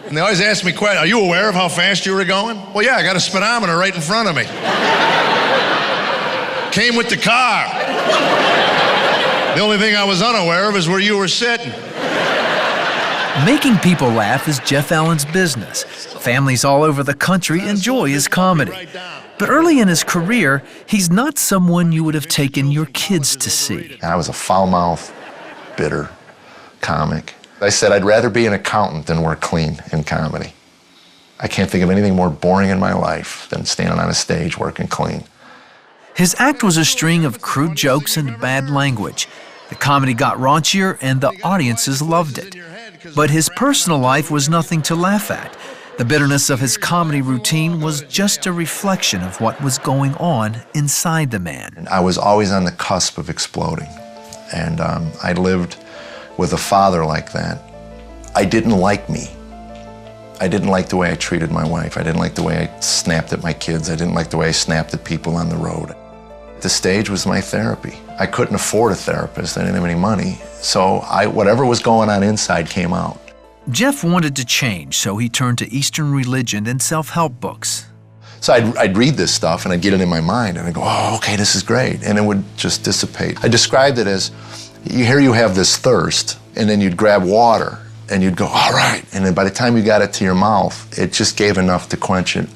And they always ask me, are you aware of how fast you were going? Well, yeah, I got a speedometer right in front of me. Came with the car. The only thing I was unaware of is where you were sitting. Making people laugh is Jeff Allen's business. Families all over the country enjoy his comedy. But early in his career, he's not someone you would have taken your kids to see. I was a foul-mouthed, bitter comic. I said I'd rather be an accountant than work clean in comedy. I can't think of anything more boring in my life than standing on a stage working clean. His act was a string of crude jokes and bad language. The comedy got raunchier and the audiences loved it. But his personal life was nothing to laugh at. The bitterness of his comedy routine was just a reflection of what was going on inside the man. I was always on the cusp of exploding. And I lived with a father like that. I didn't like me. I didn't like the way I treated my wife. I didn't like the way I snapped at my kids. I didn't like the way I snapped at people on the road. The stage was my therapy. I couldn't afford a therapist. I didn't have any money. So whatever was going on inside came out. Jeff wanted to change, so he turned to Eastern religion and self-help books. So I'd read this stuff and I'd get it in my mind and I'd go, oh, okay, this is great. And it would just dissipate. I described it as, here you have this thirst, and then you'd grab water and you'd go, all right. And then by the time you got it to your mouth, it just gave enough to quench it,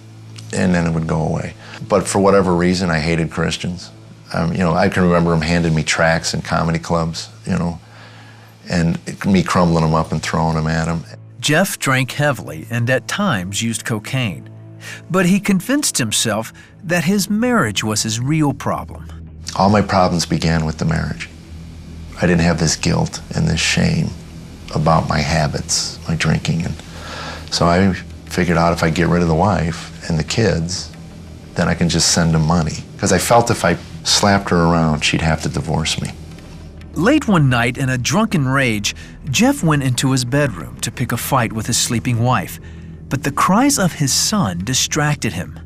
and then it would go away. But for whatever reason, I hated Christians. I can remember them handing me tracts in comedy clubs, and me crumbling them up and throwing them at them. Jeff drank heavily and at times used cocaine. But he convinced himself that his marriage was his real problem. All my problems began with the marriage. I didn't have this guilt and this shame about my habits, my drinking. And so I figured out if I get rid of the wife and the kids, then I can just send them money. Because I felt if I slapped her around, she'd have to divorce me. Late one night, in a drunken rage, Jeff went into his bedroom to pick a fight with his sleeping wife. But the cries of his son distracted him.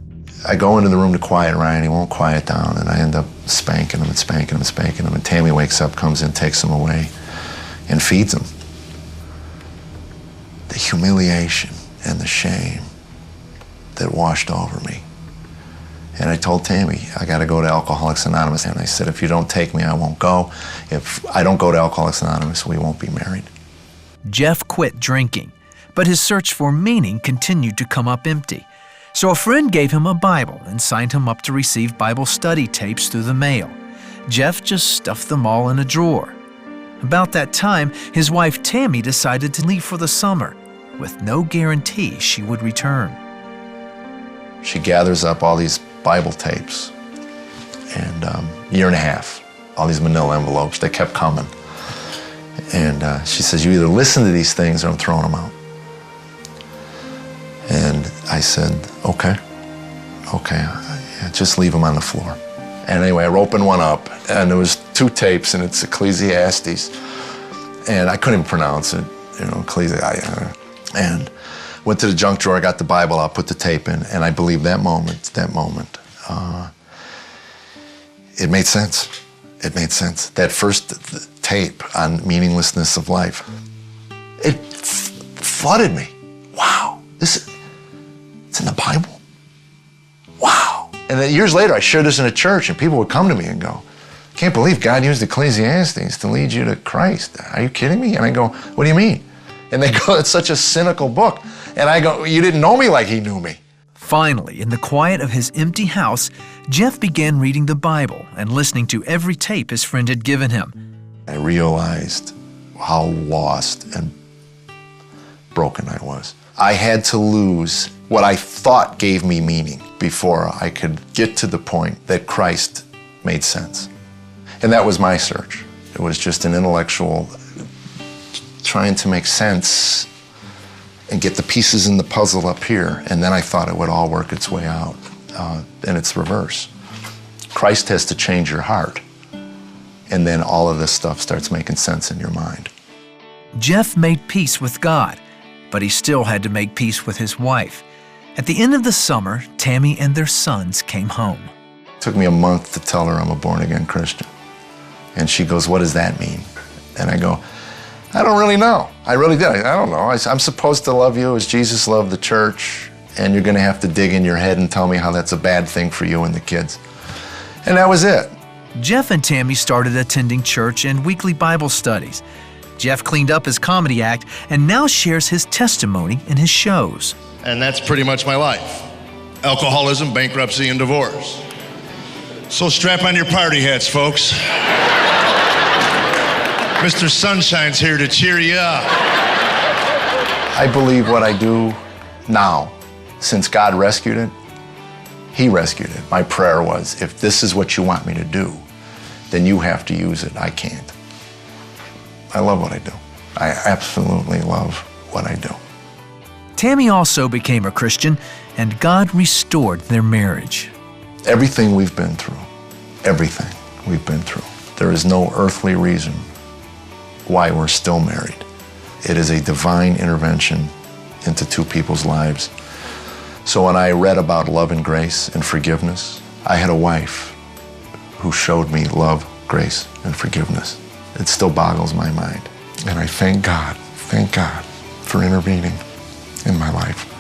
I go into the room to quiet Ryan, he won't quiet down, and I end up spanking him and spanking him and spanking him. And Tammy wakes up, comes in, takes him away, and feeds him. The humiliation and the shame that washed over me. And I told Tammy, I got to go to Alcoholics Anonymous. And I said, if you don't take me, I won't go. If I don't go to Alcoholics Anonymous, we won't be married. Jeff quit drinking, but his search for meaning continued to come up empty. So a friend gave him a Bible and signed him up to receive Bible study tapes through the mail. Jeff just stuffed them all in a drawer. About that time, his wife Tammy decided to leave for the summer, with no guarantee she would return. She gathers up all these Bible tapes, and year and a half, all these manila envelopes, they kept coming. And she says, you either listen to these things or I'm throwing them out. And I said, okay, just leave them on the floor. And anyway, I opened one up, and there was 2 tapes, and it's Ecclesiastes. And I couldn't even pronounce it, Ecclesiastes. And went to the junk drawer, got the Bible out, put the tape in, and I believe that moment, it made sense. It made sense. That first tape on meaninglessness of life, it flooded me. Wow, it's in the Bible. Wow. And then years later, I shared this in a church, and people would come to me and go, can't believe God used Ecclesiastes to lead you to Christ. Are you kidding me? And I go, what do you mean? And they go, it's such a cynical book. And I go, you didn't know me like he knew me. Finally, in the quiet of his empty house, Jeff began reading the Bible and listening to every tape his friend had given him. I realized how lost and broken I was. I had to lose what I thought gave me meaning before I could get to the point that Christ made sense. And that was my search. It was just an intellectual trying to make sense and get the pieces in the puzzle up here, and then I thought it would all work its way out. And it's reverse. Christ has to change your heart, and then all of this stuff starts making sense in your mind. Jeff made peace with God, but he still had to make peace with his wife. At the end of the summer, Tammy and their sons came home. It took me a month to tell her I'm a born-again Christian. And she goes, what does that mean? And I go, I don't really know. I really did. I don't know. I'm supposed to love you as Jesus loved the church, and you're going to have to dig in your head and tell me how that's a bad thing for you and the kids. And that was it. Jeff and Tammy started attending church and weekly Bible studies. Jeff cleaned up his comedy act and now shares his testimony in his shows. And that's pretty much my life. Alcoholism, bankruptcy, and divorce. So strap on your party hats, folks. Mr. Sunshine's here to cheer you up. I believe what I do now, since God rescued it, He rescued it. My prayer was, if this is what you want me to do, then you have to use it. I can't. I love what I do. I absolutely love what I do. Tammy also became a Christian, and God restored their marriage. Everything we've been through, there is no earthly reason why we're still married. It is a divine intervention into two people's lives. So when I read about love and grace and forgiveness, I had a wife who showed me love, grace, and forgiveness. It still boggles my mind. And I thank God for intervening in my life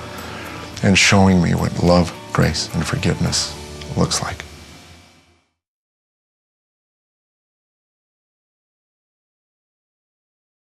and showing me what love, grace, and forgiveness looks like.